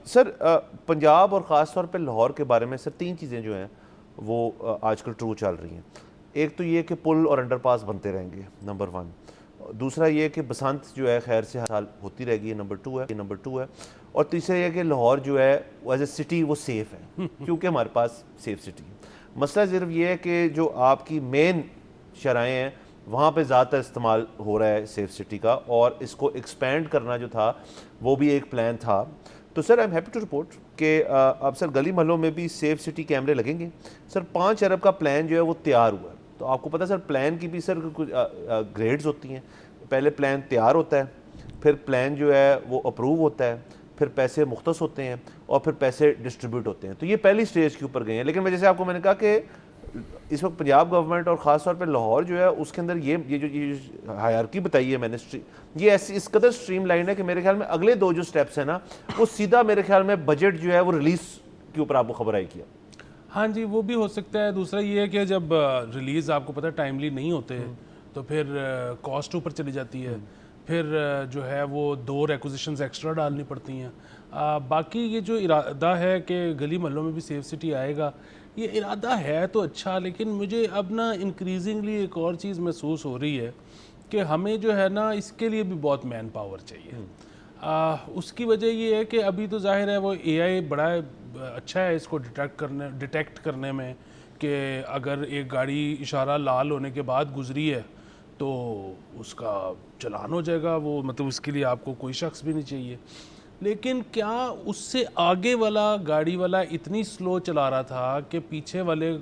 سر پنجاب اور خاص طور پہ لاہور کے بارے میں سر تین چیزیں جو ہیں وہ آج کل ٹرو چل رہی ہیں. ایک تو یہ کہ پل اور انڈر پاس بنتے رہیں گے، نمبر ون. دوسرا یہ کہ بسنت جو ہے خیر سے ہر سال ہوتی رہے گی، نمبر ٹو ہے. اور تیسرا یہ کہ لاہور جو ہے ایز اے سٹی وہ سیف ہے کیونکہ ہمارے پاس سیف سٹی ہے. مسئلہ صرف یہ ہے کہ جو آپ کی مین شرائیں ہیں وہاں پہ زیادہ تر استعمال ہو رہا ہے سیف سٹی کا، اور اس کو ایکسپینڈ کرنا جو تھا وہ بھی ایک پلان تھا. تو sir I am happy to report کہ اب سر گلی محلوں میں بھی سیف سٹی کیمرے لگیں گے. سر 5 ارب کا پلان جو ہے وہ تیار ہوا ہے. تو آپ کو پتہ سر پلان کی بھی سر کچھ گریڈز ہوتی ہیں. پہلے پلان تیار ہوتا ہے، پھر پلان جو ہے وہ اپروو ہوتا ہے، پھر پیسے مختص ہوتے ہیں، اور پھر پیسے ڈسٹریبیوٹ ہوتے ہیں. تو یہ پہلی سٹیج کے اوپر گئے ہیں. لیکن جیسے آپ کو میں نے کہا کہ اس وقت پنجاب گورنمنٹ اور خاص طور پہ لاہور جو ہے اس کے اندر یہ جو ہائرارکی بتائی ہے میں نے، یہ ایسی اس قدر سٹریم لائن ہے کہ میرے خیال میں اگلے 2 جو سٹیپس ہیں نا وہ سیدھا میرے خیال میں بجٹ جو ہے وہ ریلیز کے اوپر آپ کو خبر آئی کیا. ہاں جی، وہ بھی ہو سکتا ہے. دوسرا یہ ہے کہ جب ریلیز آپ کو پتہ ٹائملی نہیں ہوتے تو پھر کاسٹ اوپر چلی جاتی ہے، پھر جو ہے وہ 2 ریکوزیشنز ایکسٹرا ڈالنی پڑتی ہیں. باقی یہ جو ارادہ ہے کہ گلی محلوں میں بھی سیف سٹی آئے گا، یہ ارادہ ہے تو اچھا، لیکن مجھے اب نا انکریزنگلی ایک اور چیز محسوس ہو رہی ہے کہ ہمیں جو ہے نا اس کے لیے بھی بہت مین پاور چاہیے. اس کی وجہ یہ ہے کہ ابھی تو ظاہر ہے وہ اے آئی بڑا اچھا ہے اس کو ڈیٹیکٹ کرنے میں، کہ اگر ایک گاڑی اشارہ لال ہونے کے بعد گزری ہے تو اس کا چلان ہو جائے گا، وہ مطلب اس کے لیے آپ کو کوئی شخص بھی نہیں چاہیے. لیکن کیا اس سے آگے والا گاڑی والا اتنی سلو چلا رہا تھا کہ پیچھے والے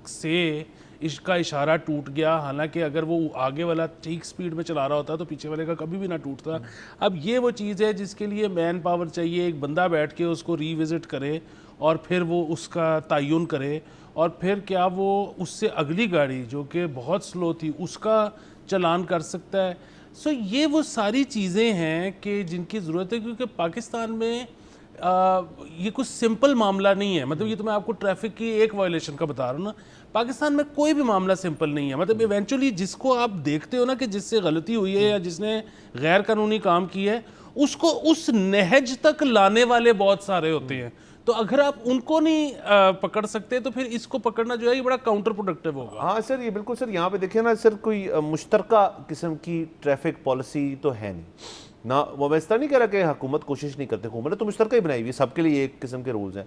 سے اس کا اشارہ ٹوٹ گیا، حالانکہ اگر وہ آگے والا ٹھیک سپیڈ میں چلا رہا ہوتا تو پیچھے والے کا کبھی بھی نہ ٹوٹتا. اب یہ وہ چیز ہے جس کے لیے مین پاور چاہیے، ایک بندہ بیٹھ کے اس کو ری وزٹ کرے اور پھر وہ اس کا تعین کرے، اور پھر کیا وہ اس سے اگلی گاڑی جو کہ بہت سلو تھی اس کا چلان کر سکتا ہے. سو یہ وہ ساری چیزیں ہیں کہ جن کی ضرورت ہے، کیونکہ پاکستان میں یہ کچھ سمپل معاملہ نہیں ہے. مطلب یہ تو میں آپ کو ٹریفک کی ایک وائلیشن کا بتا رہا ہوں نا، پاکستان میں کوئی بھی معاملہ سمپل نہیں ہے. مطلب ایونچولی جس کو آپ دیکھتے ہو نا کہ جس سے غلطی ہوئی ہے یا جس نے غیر قانونی کام کی ہے، اس کو اس نہج تک لانے والے بہت سارے ہوتے ہیں. تو اگر آپ ان کو نہیں پکڑ سکتے تو پھر اس کو پکڑنا جو ہے یہ بڑا کاؤنٹر پروڈکٹیو ہوگا. ہاں سر، یہ بالکل سر. یہاں پہ دیکھیں نا سر، کوئی مشترکہ قسم کی ٹریفک پالیسی تو ہے نہیں نہ. وہ میں اس طرح نہیں کہہ رہا کہ حکومت کوشش نہیں کرتے، حکومت نے تو مشترکہ ہی بنائی ہوئی ہے، سب کے لیے ایک قسم کے رولز ہیں.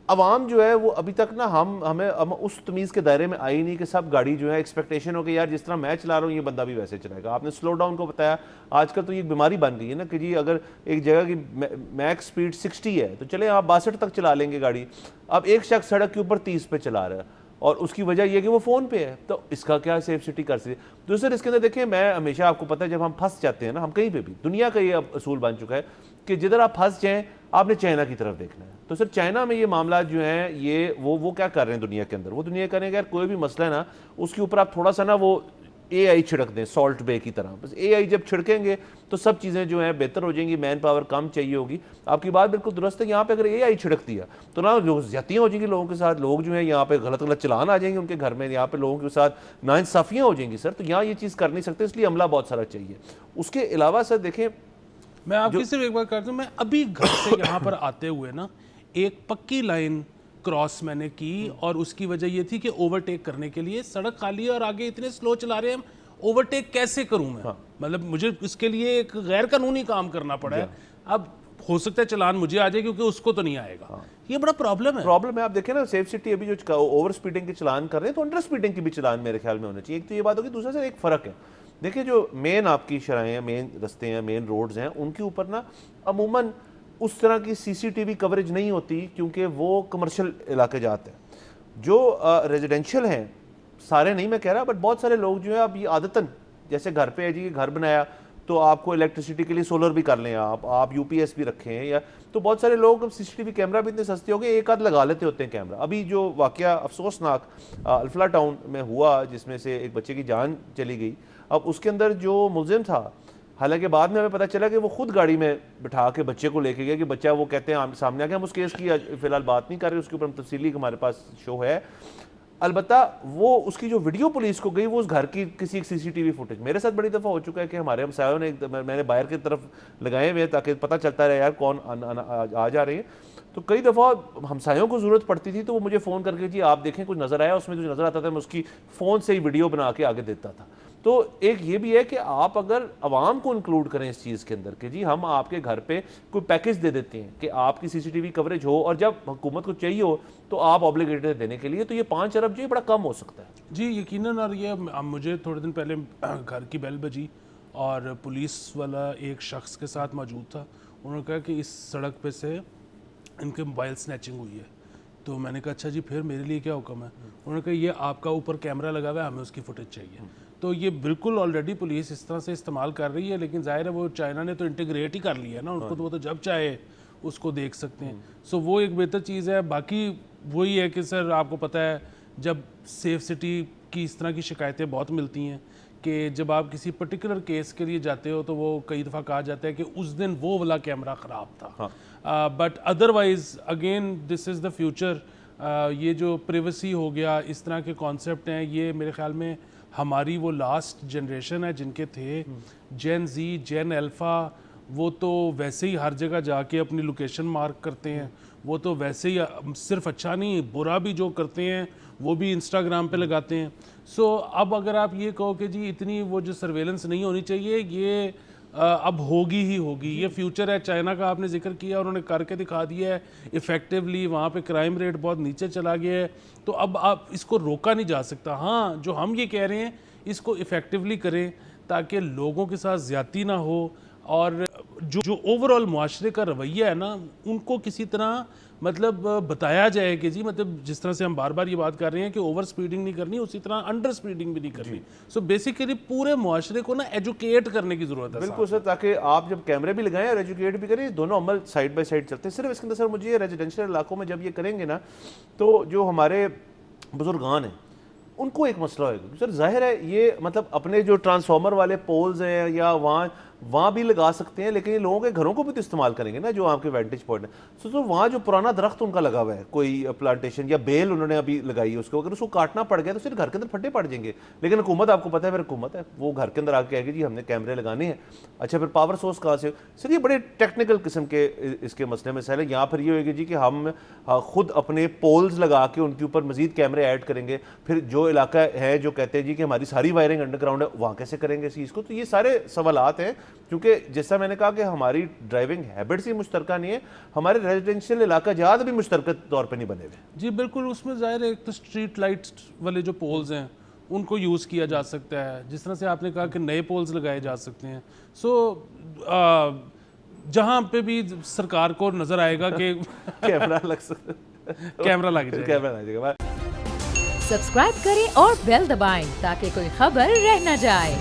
عوام جو ہے وہ ابھی تک نا ہمیں اس تمیز کے دائرے میں آئی نہیں کہ سب گاڑی جو ہے ایکسپیکٹیشن ہو کہ یار جس طرح میں چلا رہا ہوں یہ بندہ بھی ویسے چلائے گا. آپ نے سلو ڈاؤن کو بتایا، آج کل تو یہ بیماری بن گئی ہے نا کہ جی اگر ایک جگہ کی میکس سپیڈ 60 ہے تو چلیں آپ 62 تک چلا لیں گے گاڑی. اب ایک شخص سڑک کے اوپر 30 پہ چلا رہا ہے اور اس کی وجہ یہ کہ وہ فون پہ ہے، تو اس کا کیا سیف سٹی کر سکتے. دوسرے اس کے اندر دیکھیں، میں ہمیشہ آپ کو پتہ ہے جب ہم پھنس جاتے ہیں نا، ہم کہیں پہ بھی دنیا کا یہ اب اصول بن چکا ہے کہ جدھر آپ پھنس جائیں آپ نے چائنا کی طرف دیکھنا ہے. تو سر چائنا میں یہ معاملات جو ہیں یہ وہ کیا کر رہے ہیں دنیا کے اندر، وہ دنیا کریں گے کوئی بھی مسئلہ ہے نا اس کے اوپر آپ تھوڑا سا نا وہ اے آئی چھڑک دیں، سالٹ بے کی طرح. بس اے آئی جب چھڑکیں گے تو سب چیزیں جو ہیں بہتر ہو جائیں گی، مین پاور کم چاہیے ہوگی. آپ کی بات بالکل درست ہے. یہاں پہ اگر اے آئی چھڑک دیا تو نہ زیادتیاں ہو جائیں گی لوگوں کے ساتھ، لوگ جو ہیں یہاں پہ غلط چلان آ جائیں گے ان کے گھر میں، یہاں پہ لوگوں کے ساتھ ناانصافیاں ہو جائیں گی سر. تو یہاں یہ چیز کر نہیں سکتے، اس لیے عملہ بہت سارا چاہیے. اس کے علاوہ سر دیکھیں، میں آپ کی صرف ایک بات کرتا ہوں، میں ابھی گھر سے یہاں پر آتے ہوئے نا ایک پکی لائن کراس میں نے کی، اور اس کی وجہ یہ تھی کہ اوورٹیک کرنے کے لیے سڑک خالی ہے اور آگے اتنے سلو چلا رہے ہیں، اوورٹیک کیسے کروں میں؟ مطلب مجھے اس کے لیے ایک غیر قانونی کام کرنا پڑا ہے. اب ہو سکتا ہے چلان مجھے آ جائے کیونکہ اس کو تو نہیں آئے گا. یہ بڑا پرابلم ہے. آپ دیکھیں نا سیف سٹی ابھی جو اوور سپیڈنگ کے چلان کر رہے ہیں تو انڈر سپیڈنگ کی بھی چلان میرے خیال میں ہونا چاہیے. ایک تو یہ بات ہوگی. دوسرا سر ایک فرق ہے، دیکھیں جو مین آپ کی شرائیں ہیں، مین رستے ہیں، مین روڈز ہیں، ان کے اوپر نا عموماً اس طرح کی سی سی ٹی وی کوریج نہیں ہوتی کیونکہ وہ کمرشل علاقے جاتے ہیں. جو ریزیڈینشل ہیں، سارے نہیں میں کہہ رہا، بٹ بہت سارے لوگ جو ہیں اب یہ عادتاً جیسے گھر پہ ہے جی گھر بنایا تو آپ کو الیکٹریسٹی کے لیے سولر بھی کر لیں، آپ یو پی ایس بھی رکھیں، یا تو بہت سارے لوگ اب سی سی ٹی وی کیمرہ بھی اتنے سستے ہو گئے ایک آدھ لگا لیتے ہوتے ہیں کیمرہ. ابھی جو واقعہ افسوسناک الفلا ٹاؤن میں ہوا جس میں سے ایک بچے کی جان چلی گئی، اب اس کے اندر جو ملزم تھا، حالانکہ بعد میں ہمیں پتہ چلا کہ وہ خود گاڑی میں بٹھا کے بچے کو لے کے گیا کہ بچہ، وہ کہتے ہیں سامنے آ کے، ہم اس کیس کی فی الحال بات نہیں کر رہے، اس کے اوپر تفصیلی ہمارے پاس شو ہے. البتہ وہ اس کی جو ویڈیو پولیس کو گئی وہ اس گھر کی کسی ایک CCTV فوٹیج. میرے ساتھ بڑی دفعہ ہو چکا ہے کہ ہمارے ہمسایوں نے میں نے باہر کی طرف لگائے ہوئے ہیں تاکہ پتہ چلتا رہے یار کون آ جا رہے ہیں. تو کئی دفعہ ہمسایوں کو ضرورت پڑتی تھی تو وہ مجھے فون کر کے جی آپ دیکھیں کچھ نظر آیا, اس میں جو نظر آتا تھا میں اس کی فون سے ہی ویڈیو بنا کے آگے دیتا تھا. تو ایک یہ بھی ہے کہ آپ اگر عوام کو انکلوڈ کریں اس چیز کے اندر کہ جی ہم آپ کے گھر پہ کوئی پیکج دے دیتے ہیں کہ آپ کی CCTV کوریج ہو, اور جب حکومت کو چاہیے ہو تو آپ اوبلیگیٹڈ دینے کے لیے, تو یہ 5 ارب جو ہے بڑا کم ہو سکتا ہے. جی یقیناً. اور یہ مجھے تھوڑے دن پہلے گھر کی بیل بجی اور پولیس والا ایک شخص کے ساتھ موجود تھا. انہوں نے کہا کہ اس سڑک پہ سے ان کے موبائل سنیچنگ ہوئی ہے. تو میں نے کہا اچھا جی پھر میرے لیے کیا حکم ہے؟ انہوں نے کہا یہ آپ کا اوپر کیمرہ لگا ہوا ہے, ہمیں اس کی فوٹیج چاہیے. تو یہ بالکل آلریڈی پولیس اس طرح سے استعمال کر رہی ہے, لیکن ظاہر ہے وہ چائنا نے تو انٹیگریٹ ہی کر لیا ہے نا, ان کو تو وہ تو جب چاہے اس کو دیکھ سکتے ہیں. سو وہ ایک بہتر چیز ہے. باقی وہی ہے کہ سر آپ کو پتہ ہے جب سیف سٹی کی اس طرح کی شکایتیں بہت ملتی ہیں کہ جب آپ کسی پرٹیکولر کیس کے لیے جاتے ہو تو وہ کئی دفعہ کہا جاتا ہے کہ اس دن وہ والا کیمرہ خراب تھا. But otherwise again this is the future. یہ جو پریویسی ہو گیا, اس طرح کے کانسیپٹ ہیں, یہ میرے خیال میں ہماری وہ لاسٹ جنریشن ہے جن کے تھے. جین زی, جین الفا, وہ تو ویسے ہی ہر جگہ جا کے اپنی لوکیشن مارک کرتے ہیں. وہ تو ویسے ہی صرف اچھا نہیں برا بھی جو کرتے ہیں وہ بھی انسٹاگرام پہ لگاتے ہیں. سو اب اگر آپ یہ کہو کہ جی اتنی وہ جو سرویلنس نہیں ہونی چاہیے, یہ اب ہوگی ہی ہوگی. یہ فیوچر ہے. چائنا کا آپ نے ذکر کیا, انہوں نے کر کے دکھا دیا ہے ایفیکٹولی. وہاں پہ کرائم ریٹ بہت نیچے چلا گیا ہے. تو اب آپ اس کو روکا نہیں جا سکتا. ہاں جو ہم یہ کہہ رہے ہیں اس کو ایفیکٹولی کریں تاکہ لوگوں کے ساتھ زیادتی نہ ہو, اور جو اوور آل معاشرے کا رویہ ہے نا ان کو کسی طرح مطلب بتایا جائے کہ جی مطلب جس طرح سے ہم بار بار یہ بات کر رہے ہیں کہ اوور سپیڈنگ نہیں کرنی, اسی طرح انڈر سپیڈنگ بھی نہیں کرنی. سو بیسیکلی پورے معاشرے کو نا ایجوکیٹ کرنے کی ضرورت ہے. بالکل سر, تاکہ آپ جب کیمرے بھی لگائیں اور ایجوکیٹ بھی کریں, دونوں عمل سائڈ بائی سائڈ چلتے ہیں. صرف اس کے اندر سر مجھے یہ ریزیڈینشیل علاقوں میں جب یہ کریں گے نا تو جو ہمارے بزرگان ہیں ان کو ایک مسئلہ ہوئے گا. سر ظاہر ہے یہ مطلب اپنے جو ٹرانسفارمر والے پولز ہیں یا وہاں بھی لگا سکتے ہیں, لیکن یہ لوگوں کے گھروں کو بھی تو استعمال کریں گے نا جو آپ کے وینٹیج پوائنٹ ہے. تو وہاں جو پرانا درخت ان کا لگا ہوا ہے, کوئی پلانٹیشن یا بیل انہوں نے ابھی لگائی ہے, اس کو اگر اس کو کاٹنا پڑ گیا تو صرف گھر کے اندر پھٹے پڑ جائیں گے. لیکن حکومت آپ کو پتہ ہے پھر حکومت ہے, وہ گھر کے اندر آ کے کہے گی جی ہم نے کیمرے لگانے ہیں. اچھا پھر پاور سورس کہاں سے؟ سر یہ بڑے ٹیکنیکل قسم کے اس کے مسئلے میں سہل ہے. یہاں پھر یہ ہوئے گی جی کہ ہم خود اپنے پولز لگا کے ان کے اوپر مزید کیمرے ایڈ کریں گے. پھر جو علاقہ ہے جو کہتے ہیں جی کہ ہماری ساری وائرنگ انڈر گراؤنڈ ہے, وہاں کیسے کریں گے اس چیز کو؟ تو یہ سارے سوالات ہیں, کیونکہ جیسا میں نے کہا کہ ہماری ڈرائیونگ ہیبٹس ہی مشترکہ نہیں ہے, ہمارے ریزیڈینشیل علاقہ جات بھی مشترکہ طور پہ نہیں بنے ہوئے. جی بالکل. اس میں ظاہر ہے ایک تو اسٹریٹ لائٹ والے جو پولز ہیں ان کو یوز کیا جا سکتا ہے, جس طرح سے آپ نے کہا کہ نئے پولز لگائے جا سکتے ہیں. سو جہاں پہ بھی سرکار کو نظر آئے گا کہ کیمرہ لگ سکتا ہے, کیمرہ لگ جائے, کیمرہ لگ جائے گا. سبسکرائب کریں اور بیل دبائیں تاکہ کوئی خبر رہ نہ جائے.